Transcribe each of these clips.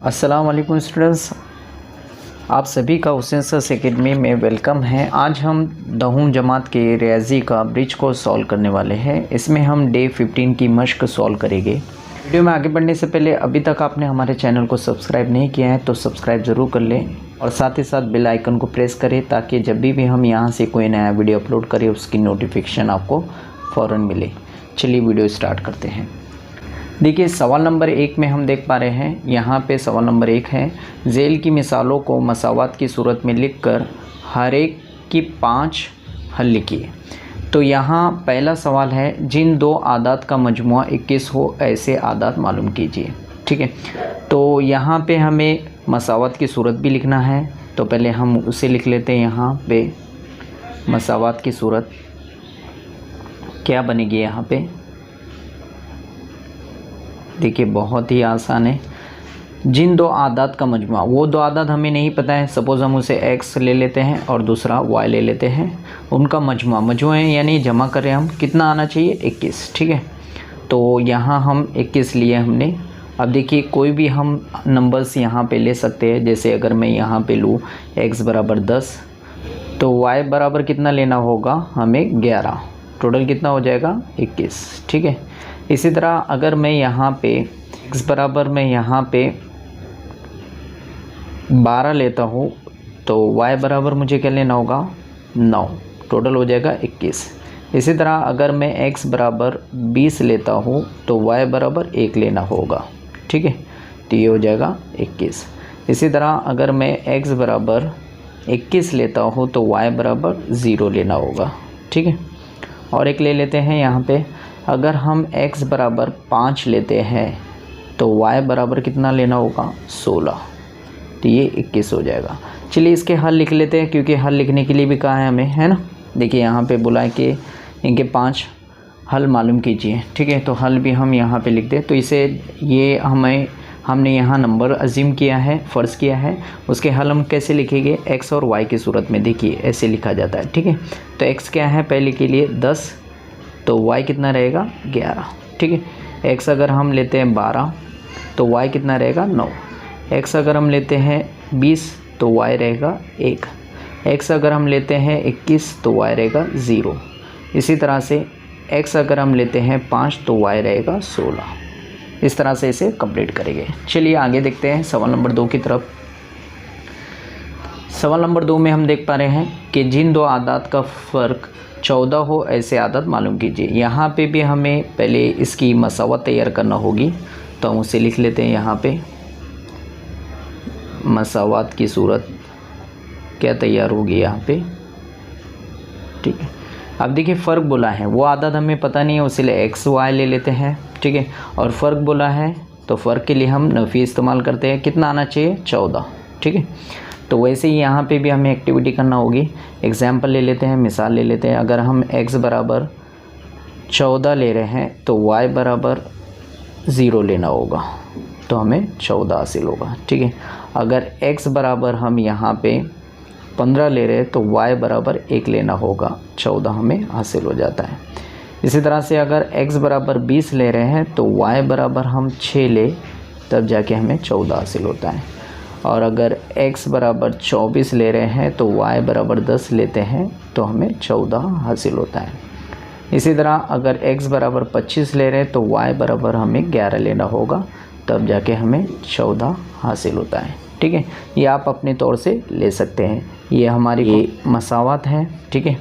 अस्सलाम वालेकुम स्टूडेंट्स, आप सभी का हुसैन सर एकेडमी में वेलकम है। आज हम 10वीं जमात के रियाजी का ब्रिज को सॉल्व करने वाले हैं। इसमें हम डे 15 की मश्क सॉल्व करेंगे। वीडियो में आगे बढ़ने से पहले अभी तक आपने हमारे चैनल को सब्सक्राइब नहीं किया है तो सब्सक्राइब ज़रूर कर लें और साथ ही साथ बेल आइकन को प्रेस करें ताकि जब भी हम यहाँ से कोई नया वीडियो अपलोड करें उसकी नोटिफिकेशन आपको फ़ौरन मिले। चलिए वीडियो स्टार्ट करते हैं। देखिए सवाल नंबर 1 में हम देख पा रहे हैं, यहाँ पे सवाल नंबर 1 है, झेल की मिसालों को मसावात की सूरत में लिखकर हर एक की 5 हल लिखिए। तो यहाँ पहला सवाल है, जिन दो आदात का मजमुआ 21 हो ऐसे आदात मालूम कीजिए। ठीक है, तो यहाँ पे हमें मसावात की सूरत भी लिखना है, तो पहले हम उसे लिख लेते हैं। यहाँ पे मसावात की सूरत क्या बनेगी, यहाँ पे देखिए बहुत ही आसान है। जिन दो आदात का मजमुआ, वो दो आदात हमें नहीं पता है, सपोज़ हम उसे x ले लेते हैं और दूसरा y ले लेते हैं। उनका मजमुआ यानी जमा करें हम, कितना आना चाहिए 21। ठीक है, तो यहाँ हम 21 लिए हमने। अब देखिए कोई भी हम नंबर्स यहाँ पे ले सकते हैं। जैसे अगर मैं यहाँ पे लूँ x बराबर 10 तो y बराबर कितना लेना होगा हमें 11, टोटल कितना हो जाएगा 21। ठीक है, इसी तरह अगर मैं यहाँ पे x बराबर मैं यहाँ पे 12 लेता हूँ तो y बराबर मुझे क्या लेना होगा 9, टोटल हो जाएगा 21। इसी तरह अगर मैं x बराबर 20 लेता हूँ तो y बराबर 1 लेना होगा। ठीक है, तो ये हो जाएगा 21। इसी तरह अगर मैं x बराबर 21 लेता हूँ तो y बराबर 0 लेना होगा। ठीक है, और एक ले लेते हैं यहाँ पे, अगर हम x बराबर 5 लेते हैं तो y बराबर कितना लेना होगा 16, तो ये 21 हो जाएगा। चलिए इसके हल लिख लेते हैं, क्योंकि हल लिखने के लिए भी कहा है हमें, है ना। देखिए यहाँ पे बोला है कि इनके 5 हल मालूम कीजिए। ठीक है, तो हल भी हम यहाँ पे लिख दें। तो इसे ये हमने यहाँ नंबर अज़ीम किया है, फ़र्ज़ किया है। उसके हल हम कैसे लिखेंगे, x और y की सूरत में। देखिए ऐसे लिखा जाता है। ठीक है, तो x क्या है पहले के लिए 10, तो y कितना रहेगा 11। ठीक है, x अगर हम लेते हैं 12 तो y कितना रहेगा 9। x अगर हम लेते हैं 20 तो y रहेगा 1। x अगर हम लेते हैं 21 तो y रहेगा 0। इसी तरह से x अगर हम लेते हैं 5 तो y रहेगा 16। इस तरह से इसे कंप्लीट करेंगे। चलिए आगे देखते हैं सवाल नंबर 2 की तरफ। सवाल नंबर 2 में हम देख पा रहे हैं कि जिन दो आदात का फ़र्क 14 हो ऐसे आदत मालूम कीजिए। यहाँ पे भी हमें पहले इसकी मसावत तैयार करना होगी, तो हम उसे लिख लेते हैं। यहाँ पे मसावत की सूरत क्या तैयार होगी यहाँ पे। ठीक है, अब देखिए फ़र्क बोला है, वो आदत हमें पता नहीं है, उसे x y ले लेते हैं। ठीक है, और फ़र्क बोला है तो फ़र्क के लिए हम नफ़ी इस्तेमाल करते हैं। कितना आना चाहिए 14। ठीक है, तो वैसे ही यहाँ पे भी हमें एक्टिविटी करना होगी। एग्जाम्पल ले लेते हैं, मिसाल ले लेते हैं। अगर हम x बराबर 14 ले रहे हैं तो y बराबर 0 लेना होगा, तो हमें 14 हासिल होगा। ठीक है, अगर x बराबर हम यहाँ पे 15 ले रहे हैं तो y बराबर 1 लेना होगा, 14 हमें हासिल हो जाता है। इसी तरह से अगर x बराबर 20 ले रहे हैं तो y बराबर हम 6 ले, तब जाके हमें 14 हासिल होता है। और अगर x बराबर 24 ले रहे हैं तो y बराबर 10 लेते हैं तो हमें 14 हासिल होता है। इसी तरह अगर x बराबर 25 ले रहे हैं तो y बराबर हमें 11 लेना होगा, तब जाके हमें 14 हासिल होता है। ठीक है, ये आप अपने तौर से ले सकते हैं। ये हमारी मसावत है। ठीक है,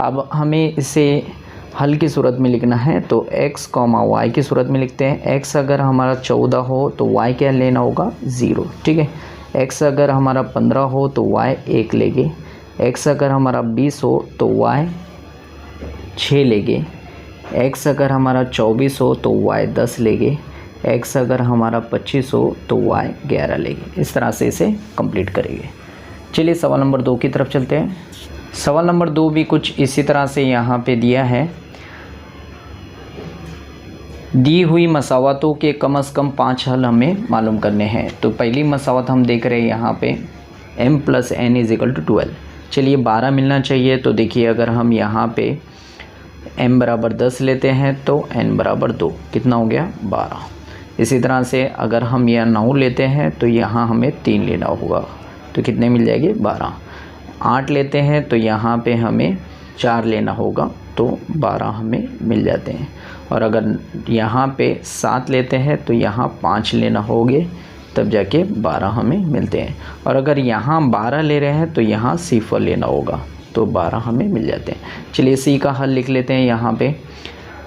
अब हमें इसे हल की सूरत में लिखना है, तो x, y की सूरत में लिखते हैं। x अगर हमारा 14 हो तो y क्या लेना होगा 0। ठीक है, x अगर हमारा 15 हो तो y 1 लेंगे। x अगर हमारा 20 हो तो y 6 लेंगे। x अगर हमारा 24 हो तो y 10 लेंगे। x अगर हमारा 25 हो तो y 11 लेंगे। इस तरह से इसे कंप्लीट करेंगे। चलिए सवाल नंबर 2 की तरफ चलते हैं। सवाल नंबर 2 भी कुछ इसी तरह से यहाँ पे दिया है। दी हुई मसावतों के कम से कम 5 हल हमें मालूम करने हैं। तो पहली मसावत हम देख रहे हैं यहाँ पे m + n = 12। चलिए 12 मिलना चाहिए, तो देखिए अगर हम यहाँ पे m बराबर 10 लेते हैं तो n बराबर 2, कितना हो गया 12। इसी तरह से अगर हम यह 9 लेते हैं तो यहाँ हमें 3 लेना होगा, तो कितने मिल जाएंगे 12। 8 लेते हैं तो यहाँ पे हमें 4 लेना होगा, तो 12 हमें मिल जाते हैं। और अगर यहाँ पे 7 लेते हैं तो यहाँ 5 लेना होगे, तब जाके 12 हमें मिलते हैं। और अगर यहाँ 12 ले रहे हैं तो यहाँ सिफर लेना होगा, तो 12 हमें मिल जाते हैं। चलिए सी का हल लिख लेते हैं। यहाँ पे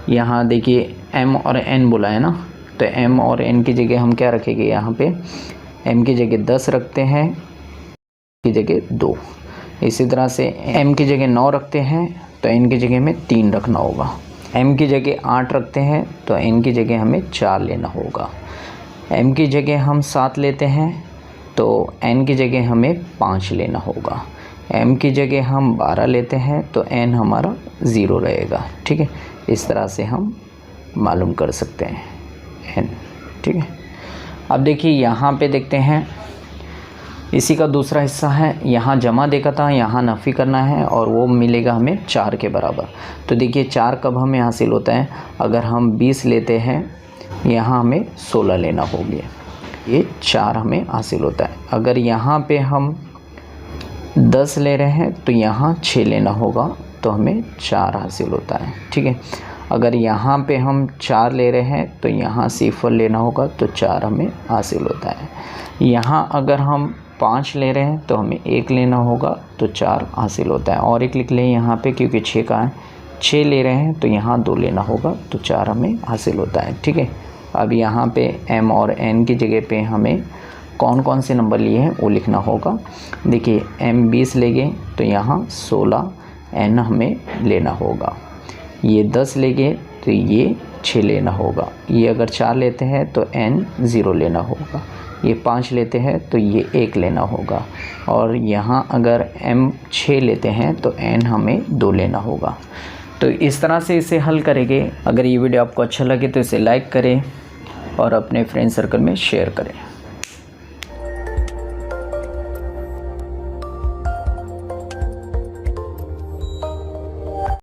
यहाँ देखिए m और n बोला है ना, तो m और n की जगह हम क्या रखेंगे, यहाँ पे m की जगह 10 रखते हैं, की जगह 2। इसी तरह से m की जगह 9 रखते हैं तो n की जगह में 3 रखना होगा। m की जगह 8 रखते हैं तो n की जगह हमें 4 लेना होगा। m की जगह हम 7 लेते हैं तो n की जगह हमें 5 लेना होगा। m की जगह हम 12 लेते हैं तो n हमारा 0 रहेगा। ठीक है, इस तरह से हम मालूम कर सकते हैं n। ठीक है, अब देखिए यहाँ पे देखते हैं, इसी का दूसरा हिस्सा है। यहाँ जमा देखा था, यहाँ नफ़ी करना है और वो मिलेगा हमें 4 के बराबर। तो देखिए 4 कब हमें हासिल होता है, अगर हम 20 लेते हैं, यहाँ हमें 16 लेना होगा, ये 4 हमें हासिल होता है। अगर यहाँ पे हम 10 ले रहे हैं तो यहाँ 6 लेना होगा, तो हमें 4 हासिल होता है। ठीक है, अगर यहाँ पे हम 4 ले रहे हैं तो यहाँ सिफर लेना होगा, तो 4 हमें हासिल होता है। यहाँ अगर हम 5 ले रहे हैं तो हमें 1 लेना होगा, तो 4 हासिल होता है। और एक लिख लें यहाँ पे, क्योंकि 6 का है, 6 ले रहे हैं तो यहाँ 2 लेना होगा, तो 4 हमें हासिल होता है। ठीक है, अब यहाँ पे m और n की जगह पे हमें कौन कौन से नंबर लिए हैं वो लिखना होगा। देखिए m 20 ले गए तो यहाँ 16 n हमें लेना होगा, ये 10 ले गए तो ये 6 लेना होगा, ये अगर 4 लेते हैं तो n 0 लेना होगा, ये 5 लेते हैं तो ये 1 लेना होगा, और यहाँ अगर m 6 लेते हैं तो n हमें 2 लेना होगा। तो इस तरह से इसे हल करेंगे। अगर ये वीडियो आपको अच्छा लगे तो इसे लाइक करें और अपने फ्रेंड सर्कल में शेयर करें।